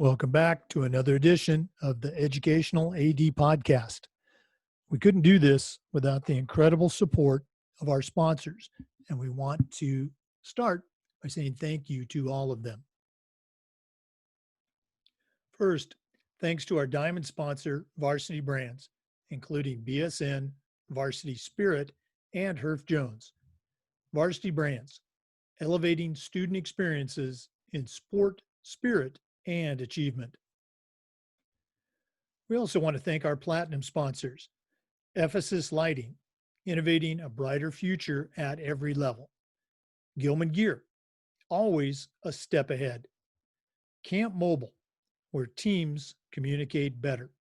Welcome back to another edition of the Educational AD Podcast. We couldn't do this without the incredible support of our sponsors, and we want to start by saying thank you to all of them. First, thanks to our diamond sponsor, Varsity Brands, including BSN, Varsity Spirit, and Herff Jones. Varsity Brands, elevating student experiences in sport, spirit, and achievement. We also want to thank our platinum sponsors, Ephesus Lighting, innovating a brighter future at every level. Gilman Gear, always a step ahead. Camp Mobile, where teams communicate better.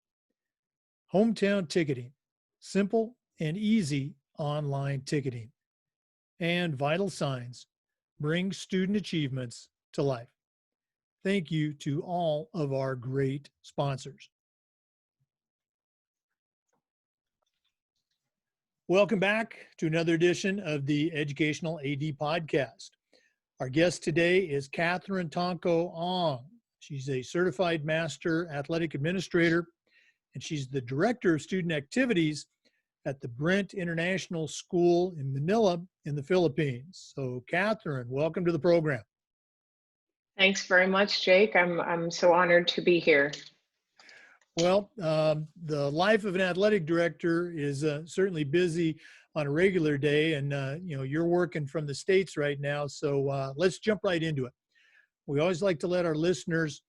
Hometown Ticketing, simple and easy online ticketing. And Vital Signs, bring student achievements to life. Thank you to all of our great sponsors. Welcome back to another edition of the Educational AD Podcast. Our guest today is Catherine Tonco Ong. She's a certified master athletic administrator, and she's the director of student activities at the Brent International School in Manila in the Philippines. So Catherine, welcome to the program. Thanks very much, Jake. I'm so honored to be here. Well, the life of an athletic director is certainly busy on a regular day, and you're working from the States right now, so let's jump right into it. We always like to let our listeners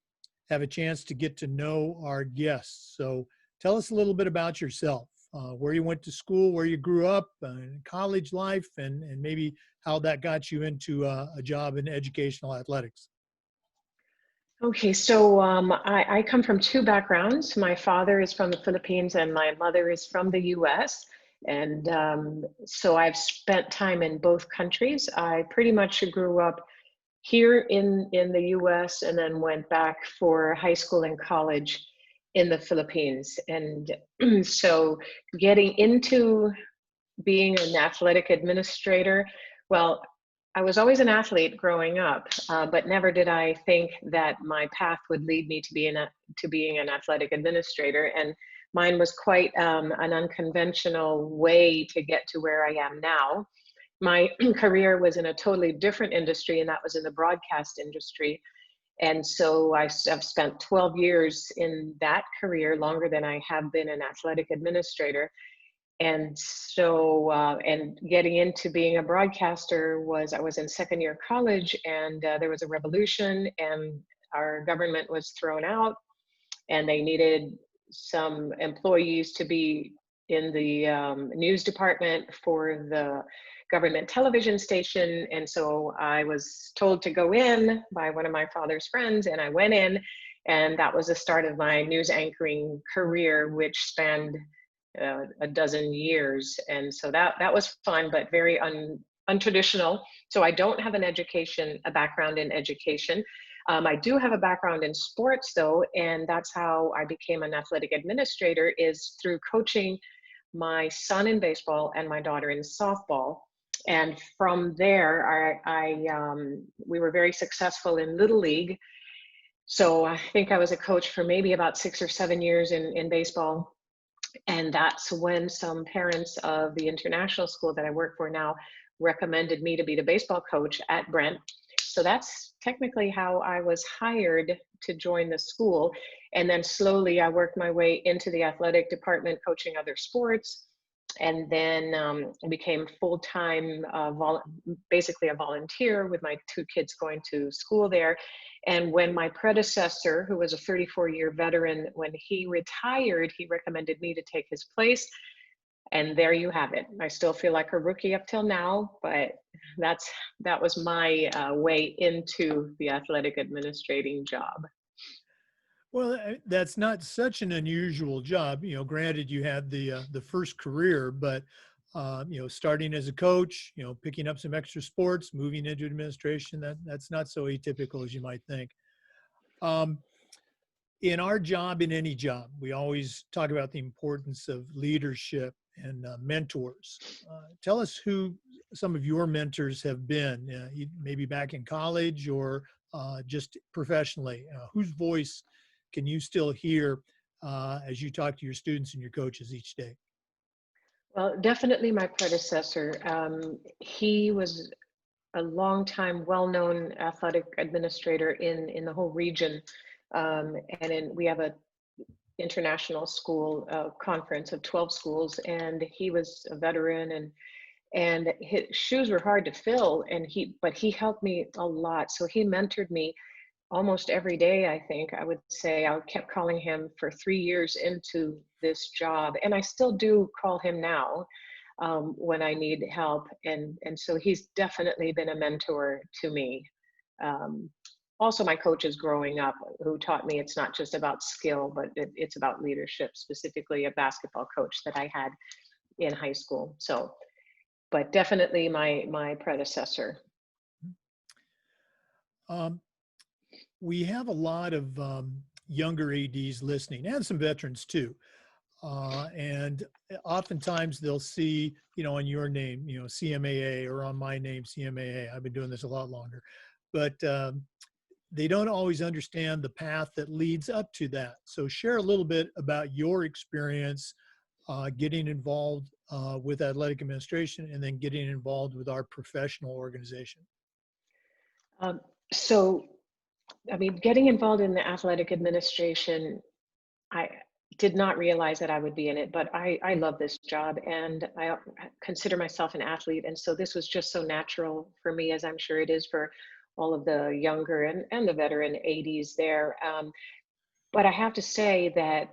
have a chance to get to know our guests. So tell us a little bit about yourself, where you went to school, where you grew up, college life, and maybe how that got you into a job in educational athletics. Okay, so I come from two backgrounds. My father is from the Philippines and my mother is from the US. And so I've spent time in both countries. I pretty much grew up here in the US and then went back for high school and college in the Philippines. And so getting into being an athletic administrator, well, I was always an athlete growing up, but never did I think that my path would lead me to being an athletic administrator. And mine was quite an unconventional way to get to where I am now. My career was in a totally different industry, and that was in the broadcast industry. And so I've spent 12 years in that career, longer than I have been an athletic administrator. And so, and getting into being a broadcaster I was in second year college, and there was a revolution and our government was thrown out and they needed some employees to be in the news department for the government television station. And so I was told to go in by one of my father's friends, and I went in, and that was the start of my news anchoring career, which spanned a dozen years. And so that was fun, but very untraditional. So I don't have a background in education. I do have a background in sports though, and that's how I became an athletic administrator, is through coaching my son in baseball and my daughter in softball. And from there, we were very successful in Little League. So I think I was a coach for maybe about 6 or 7 years in baseball. And that's when some parents of the international school that I work for now recommended me to be the baseball coach at Brent. So that's technically how I was hired to join the school. And then slowly I worked my way into the athletic department, coaching other sports. And then I became full-time, basically a volunteer with my 2 kids going to school there. And when my predecessor, who was a 34-year veteran, when he retired, he recommended me to take his place. And there you have it. I still feel like a rookie up till now, but that was my way into the athletic administrating job. Well, that's not such an unusual job. Granted, you had the first career, but starting as a coach, picking up some extra sports, moving into administration, that's not so atypical as you might think. In our job, in any job, we always talk about the importance of leadership and mentors. Tell us who some of your mentors have been, maybe back in college or just professionally? Whose voice can you still hear as you talk to your students and your coaches each day? Well, definitely my predecessor. He was a long-time, well-known athletic administrator in the whole region. We have a international school conference of 12 schools, and he was a veteran, and his shoes were hard to fill, but he helped me a lot. So he mentored me almost every day. I think I would say I kept calling him for 3 years into this job, and I still do call him now when I need help. And so he's definitely been a mentor to me. Um, Also, my coaches growing up who taught me it's not just about skill, but it's about leadership, specifically a basketball coach that I had in high school. So, but definitely my predecessor. Um, we have a lot of younger ADs listening and some veterans too. And oftentimes they'll see, on your name, CMAA, or on my name, CMAA. I've been doing this a lot longer, but they don't always understand the path that leads up to that. So share a little bit about your experience getting involved with athletic administration and then getting involved with our professional organization. Um, so, I mean, getting involved in the athletic administration, I did not realize that I would be in it, but I love this job, and I consider myself an athlete. And so this was just so natural for me, as I'm sure it is for all of the younger and the veteran ADs there. But I have to say that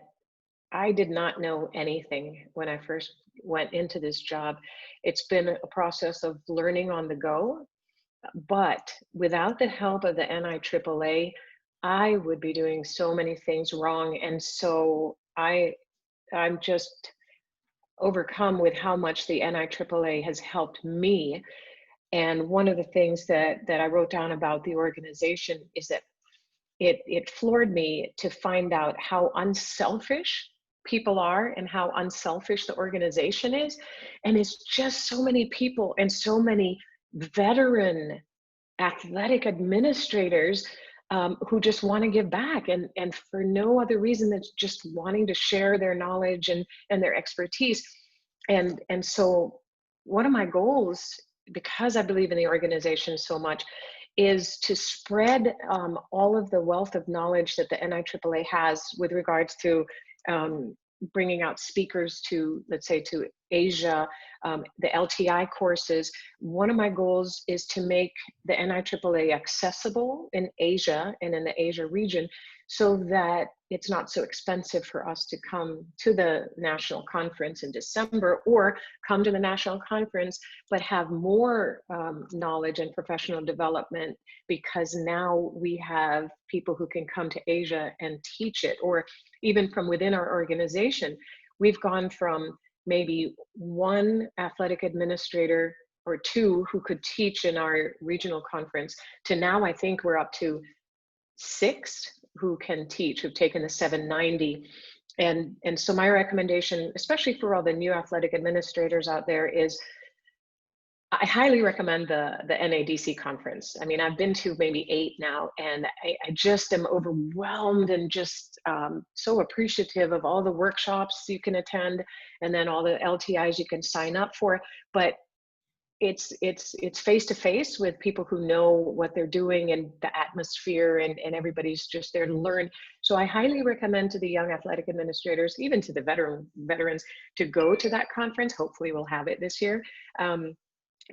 I did not know anything when I first went into this job. It's been a process of learning on the go, but without the help of the NIAAA, I would be doing so many things wrong. And so I'm just overcome with how much the NIAAA has helped me. And one of the things that I wrote down about the organization is that it floored me to find out how unselfish people are and how unselfish the organization is. And it's just so many people and so many veteran athletic administrators who just want to give back, and for no other reason than just wanting to share their knowledge and their expertise. And so one of my goals, because I believe in the organization so much, is to spread all of the wealth of knowledge that the NIAAA has with regards to bringing out speakers to, let's say, to Asia, the LTI courses. One of my goals is to make the NIAAA accessible in Asia and in the Asia region, so that it's not so expensive for us to come to the national conference in December, or come to the national conference but have more knowledge and professional development, because now we have people who can come to Asia and teach it. Or even from within our organization, we've gone from maybe one athletic administrator or two who could teach in our regional conference to now I think we're up to 6 who can teach, who've taken the 790. And so my recommendation, especially for all the new athletic administrators out there, is I highly recommend the NADC conference. I mean, I've been to maybe 8 now, and I just am overwhelmed and just so appreciative of all the workshops you can attend, and then all the LTIs you can sign up for. But it's face to face with people who know what they're doing, and the atmosphere, and everybody's just there to learn. So I highly recommend to the young athletic administrators, even to the veterans, to go to that conference. Hopefully we'll have it this year.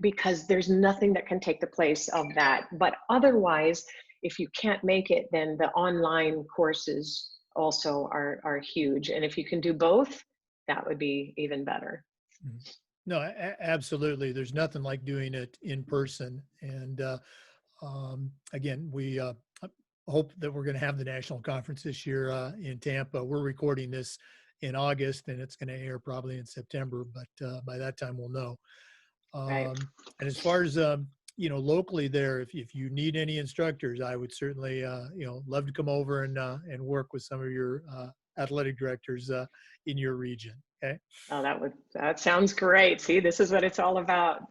Because there's nothing that can take the place of that. But otherwise, if you can't make it, then the online courses also are huge. And if you can do both, that would be even better. No, absolutely. There's nothing like doing it in person. And again, we hope that we're going to have the national conference this year in Tampa. We're recording this in August, and it's going to air probably in September, but by that time we'll know. Right. And as far as locally there, if you need any instructors, I would certainly love to come over and work with some of your athletic directors in your region. Okay. Oh, that sounds great. See, this is what it's all about.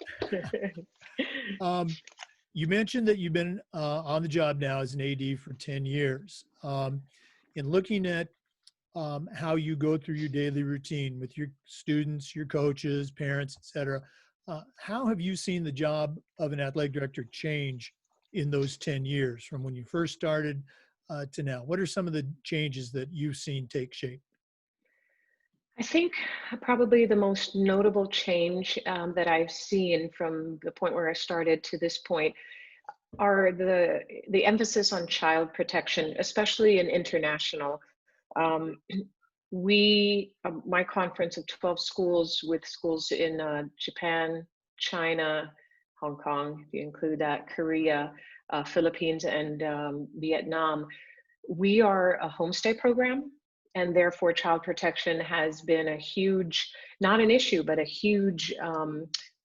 You mentioned that you've been on the job now as an AD for 10 years. In looking at how you go through your daily routine with your students, your coaches, parents, et cetera, how have you seen the job of an athletic director change in those 10 years from when you first started to now? What are some of the changes that you've seen take shape? I think probably the most notable change that I've seen from the point where I started to this point are the emphasis on child protection, especially in international. Um, my conference of 12 schools with schools in Japan, China, Hong Kong, if you include that, Korea, Philippines, and Vietnam, we are a homestay program, and therefore child protection has been a huge, not an issue, but a huge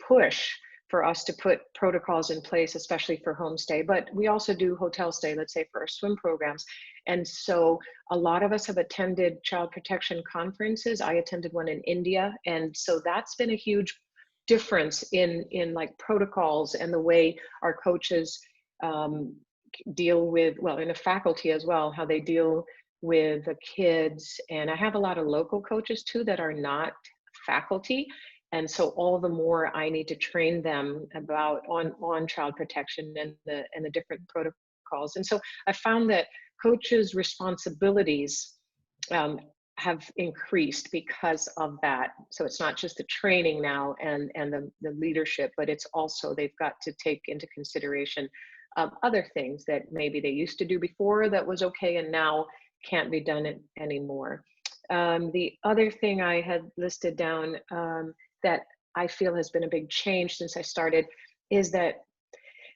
push for us to put protocols in place, especially for homestay. But we also do hotel stay, let's say for our swim programs. And so a lot of us have attended child protection conferences. I attended one in India. And so that's been a huge difference in like protocols and the way our coaches deal with, well, in the faculty as well, how they deal with the kids. And I have a lot of local coaches too that are not faculty. And so all the more I need to train them about on child protection and the different protocols. And so I found that coaches' responsibilities have increased because of that. So it's not just the training now and the leadership, but it's also they've got to take into consideration other things that maybe they used to do before that was okay and now can't be done anymore. The other thing I had listed down that I feel has been a big change since I started is that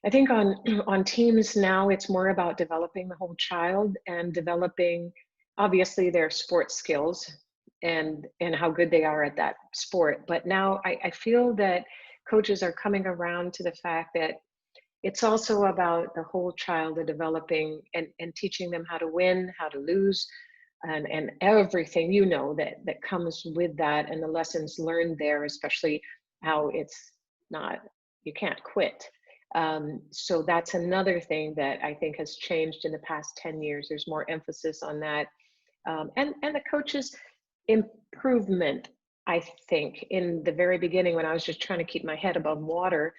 I think on teams now it's more about developing the whole child and developing obviously their sports skills and how good they are at that sport. But now I feel that coaches are coming around to the fact that it's also about the whole child, the developing and teaching them how to win, how to lose, and everything that comes with that, and the lessons learned there, especially how it's not, you can't quit. So that's another thing that I think has changed in the past 10 years. There's more emphasis on that. And the coaches' improvement, I think, in the very beginning when I was just trying to keep my head above water,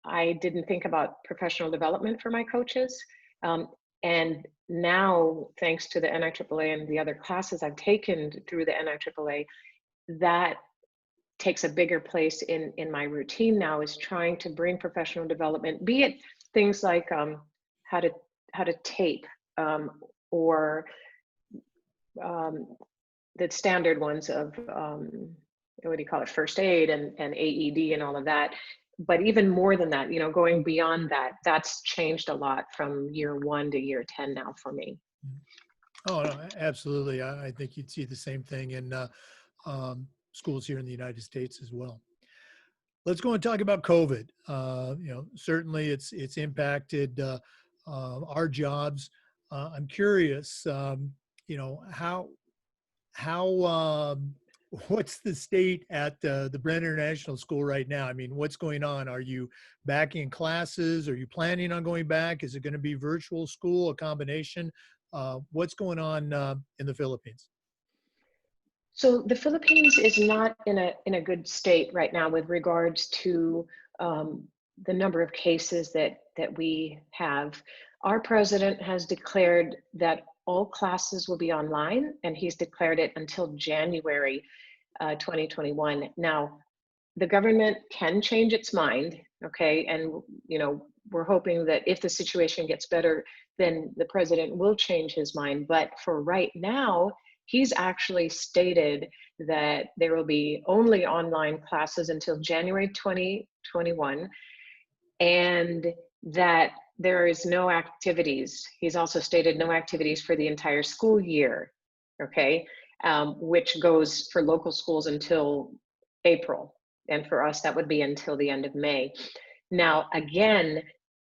I didn't think about professional development for my coaches. And now, thanks to the NIAAA and the other classes I've taken through the NIAAA, that takes a bigger place in my routine now, is trying to bring professional development, be it things like how to tape or the standard ones of what do you call it, first aid and AED and all of that. But even more than that, going beyond that, that's changed a lot from year 1 to year 10 now for me. Oh, no, absolutely. I think you'd see the same thing in schools here in the United States as well. Let's go and talk about COVID. Certainly it's impacted our jobs. I'm curious, how what's the state at the Brent International School right now? I mean, what's going on? Are you back in classes? Are you planning on going back? Is it going to be virtual school, a combination? What's going on in the Philippines? So the Philippines is not in a good state right now with regards to the number of cases that we have. Our president has declared that all classes will be online, and he's declared it until January 2021. Now, the government can change its mind, okay? And, we're hoping that if the situation gets better, then the president will change his mind. But for right now, he's actually stated that there will be only online classes until January 2021, and that there is no activities. He's also stated no activities for the entire school year, okay? Which goes for local schools until April. And for us, that would be until the end of May. Now, again,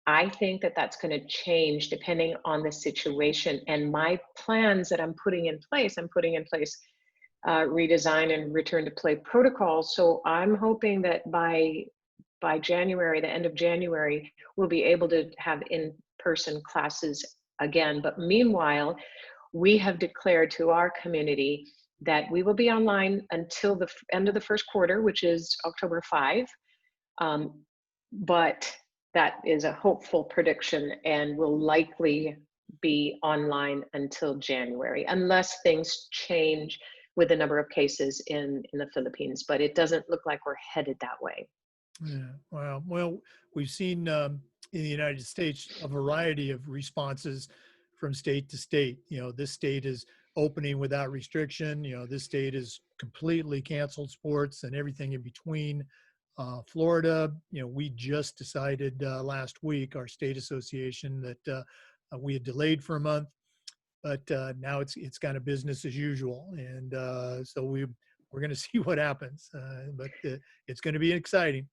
I think that that's going to change depending on the situation. And my plans that I'm putting in place redesign and return to play protocols. So I'm hoping that by by January, the end of January, we'll be able to have in-person classes again. But meanwhile, we have declared to our community that we will be online until the end of the first quarter, which is October 5. But that is a hopeful prediction and will likely be online until January, unless things change with the number of cases in the Philippines. But it doesn't look like we're headed that way. Yeah, wow. Well, we've seen in the United States a variety of responses from state to state. This state is opening without restriction. This state is completely canceled sports and everything in between. Florida, we just decided last week, our state association, that we had delayed for a month, but now it's kind of business as usual. And so we're going to see what happens, but it's going to be exciting.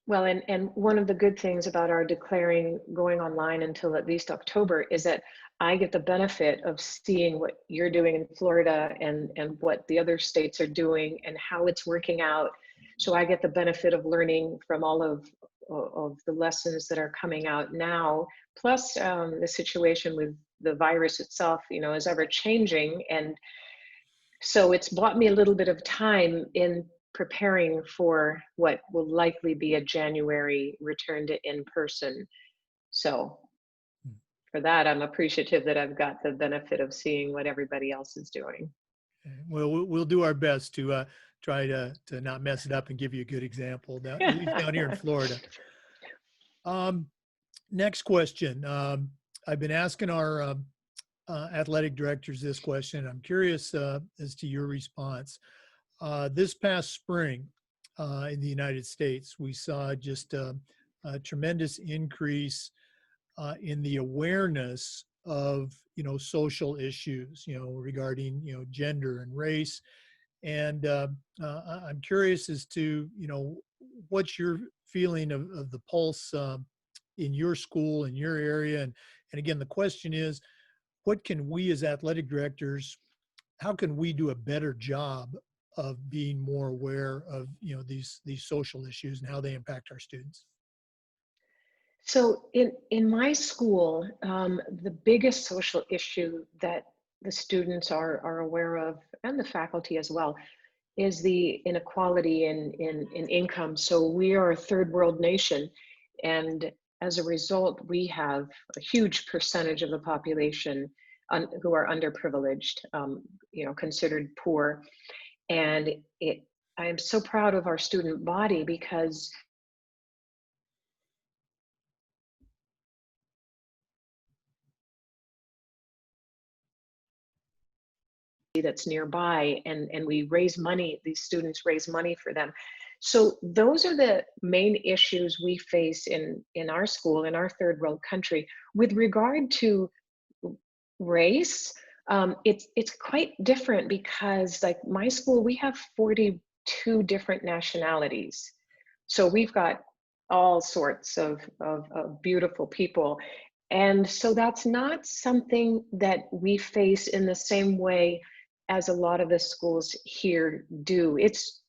Well, and one of the good things about our declaring going online until at least October is that I get the benefit of seeing what you're doing in Florida and what the other states are doing and how it's working out. So I get the benefit of learning from all of the lessons that are coming out now, plus the situation with the virus itself, is ever changing. And so it's bought me a little bit of time in preparing for what will likely be a January return to in-person. So for that, I'm appreciative that I've got the benefit of seeing what everybody else is doing. Well, we'll do our best to try to not mess it up and give you a good example, at least down here in Florida. Next question. I've been asking our athletic directors this question. I'm curious as to your response. This past spring in the United States, we saw just a tremendous increase in the awareness of social issues regarding gender and race. And I'm curious as to what's your feeling of the pulse in your school, in your area. And again, the question is, what can we as athletic directors, how can we do a better job of being more aware of these social issues and how they impact our students? So in my school, the biggest social issue that the students are aware of, and the faculty as well, is the inequality in income. So we are a third world nation, and as a result, we have a huge percentage of the population who are underprivileged, considered poor. And I am so proud of our student body because that's nearby, and we raise money, these students raise money for them. So those are the main issues we face in our school, in our third world country. With regard to race, it's quite different because, like, my school, we have 42 different nationalities. So we've got all sorts of beautiful people. And so that's not something that we face in the same way as a lot of the schools here do. It's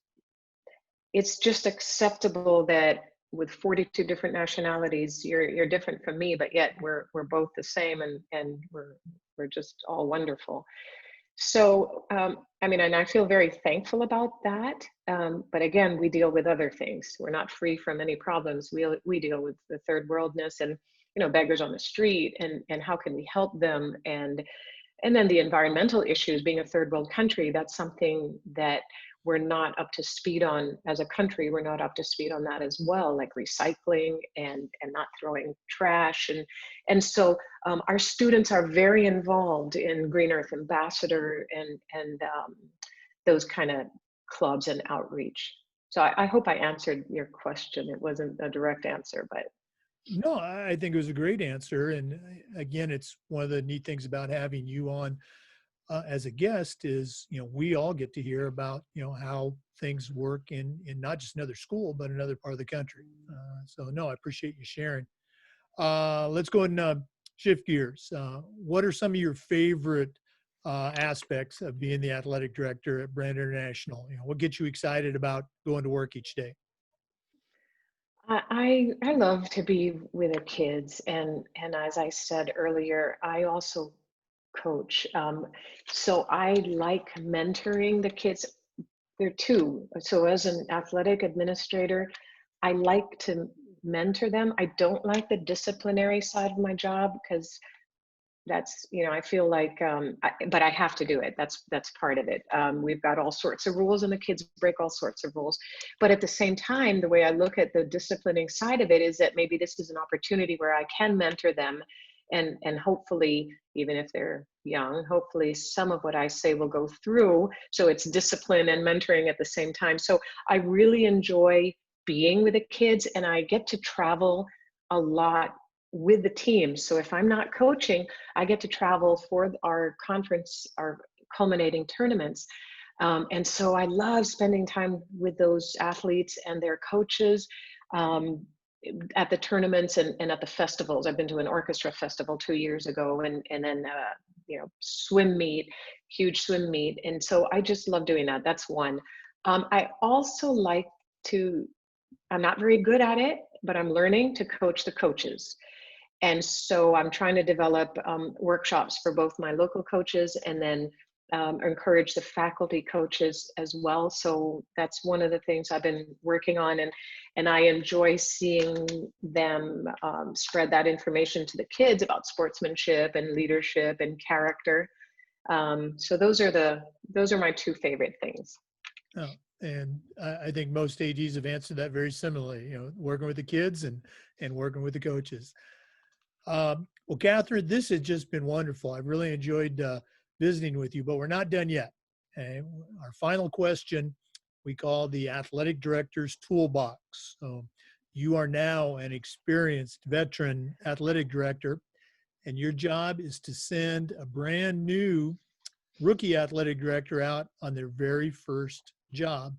just acceptable that with 42 different nationalities, you're different from me, but yet we're both the same, and we're just all wonderful. So, I mean, and I feel very thankful about that. But again, we deal with other things. We're not free from any problems. We deal with the third worldness and, beggars on the street, and how can we help them? And then the environmental issues, being a third world country, that's something that we're not up to speed on as a country. We're not up to speed on that as well, like recycling and not throwing trash. And so our students are very involved in Green Earth Ambassador and those kind of clubs and outreach. So I hope I answered your question. It wasn't a direct answer, but. No, I think it was a great answer. And again, it's one of the neat things about having you on as a guest is, we all get to hear about, how things work in not just another school, but another part of the country. So no, I appreciate you sharing. Let's go ahead and shift gears. What are some of your favorite aspects of being the athletic director at Brent International? What gets you excited about going to work each day? I love to be with the kids, and as I said earlier, I also coach. So I like mentoring the kids. There are two. So as an athletic administrator, I like to mentor them. I don't like the disciplinary side of my job because that's, I feel like, but I have to do it. That's part of it. We've got all sorts of rules and the kids break all sorts of rules. But at the same time, the way I look at the disciplining side of it is that maybe this is an opportunity where I can mentor them, and hopefully, even if they're young, hopefully some of what I say will go through. So it's discipline and mentoring at the same time. So I really enjoy being with the kids, and I get to travel a lot with the team. So if I'm not coaching, I get to travel for our conference, our culminating tournaments. And so I love spending time with those athletes and their coaches, at the tournaments and at the festivals. I've been to an orchestra festival 2 years ago, and then swim meet, huge swim meet. And so I just love doing that. That's one. I also like to, I'm not very good at it, but I'm learning to coach the coaches. And so I'm trying to develop workshops for both my local coaches, and then encourage the faculty coaches as well. So that's one of the things I've been working on, and I enjoy seeing them spread that information to the kids about sportsmanship and leadership and character. So those are my two favorite things. Oh, and I think most ADs have answered that very similarly, working with the kids and working with the coaches. Well, Catherine, this has just been wonderful. I've really enjoyed visiting with you, but we're not done yet. And our final question, we call the Athletic Director's Toolbox. So you are now an experienced veteran athletic director, and your job is to send a brand new rookie athletic director out on their very first job.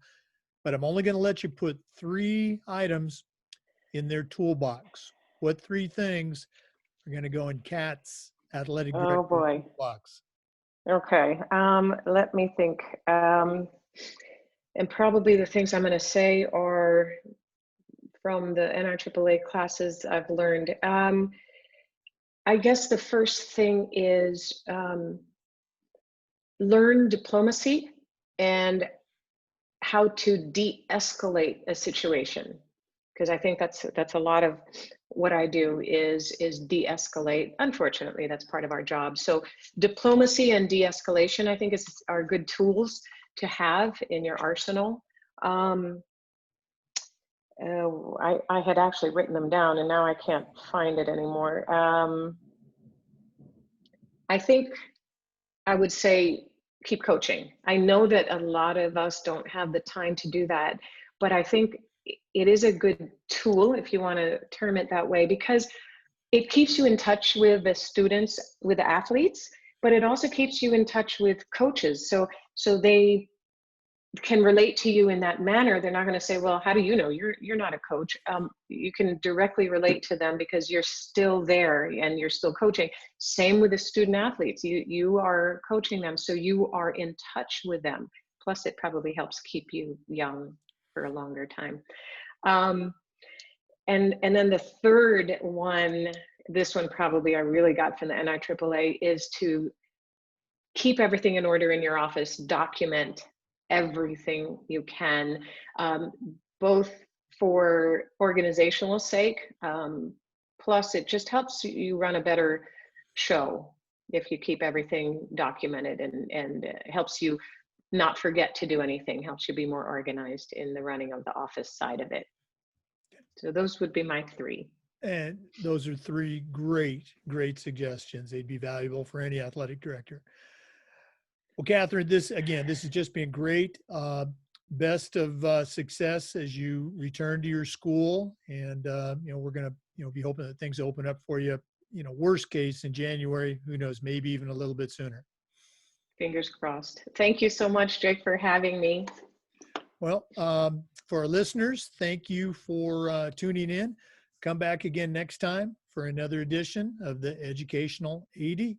But I'm only going to let you put 3 items in their toolbox. What 3 things are going to go in Kat's athletic Oh director boy. toolbox? Okay. Let me think. And probably the things I'm going to say are from the NIAAA classes I've learned. I guess the first thing is learn diplomacy and how to de-escalate a situation, because I think that's a lot of what I do is de-escalate. Unfortunately, that's part of our job. So diplomacy and de-escalation, I think, are good tools to have in your arsenal. I had actually written them down, and now I can't find it anymore. I think I would say keep coaching. I know that a lot of us don't have the time to do that, but I think it is a good tool, if you want to term it that way, because it keeps you in touch with the students, with the athletes, but it also keeps you in touch with coaches. So they can relate to you in that manner. They're not going to say, well, how do you know? You're not a coach. You can directly relate to them because you're still there and you're still coaching. Same with the student athletes. You are coaching them, so you are in touch with them. Plus, it probably helps keep you young for a longer time. And then the third one, this one probably I really got from the NIAAA, is to keep everything in order in your office. Document everything you can, both for organizational sake, plus it just helps you run a better show if you keep everything documented, and helps you not forget to do anything, helps you be more organized in the running of the office side of it. So those would be my 3. And those are 3 great suggestions. They'd be valuable for any athletic director. Well, Catherine, this has just been great. Best of success as you return to your school. And, we're going to, be hoping that things open up for you, worst case in January, who knows, maybe even a little bit sooner. Fingers crossed. Thank you so much, Jake, for having me. Well, for our listeners, thank you for tuning in. Come back again next time for another edition of the Educational AD.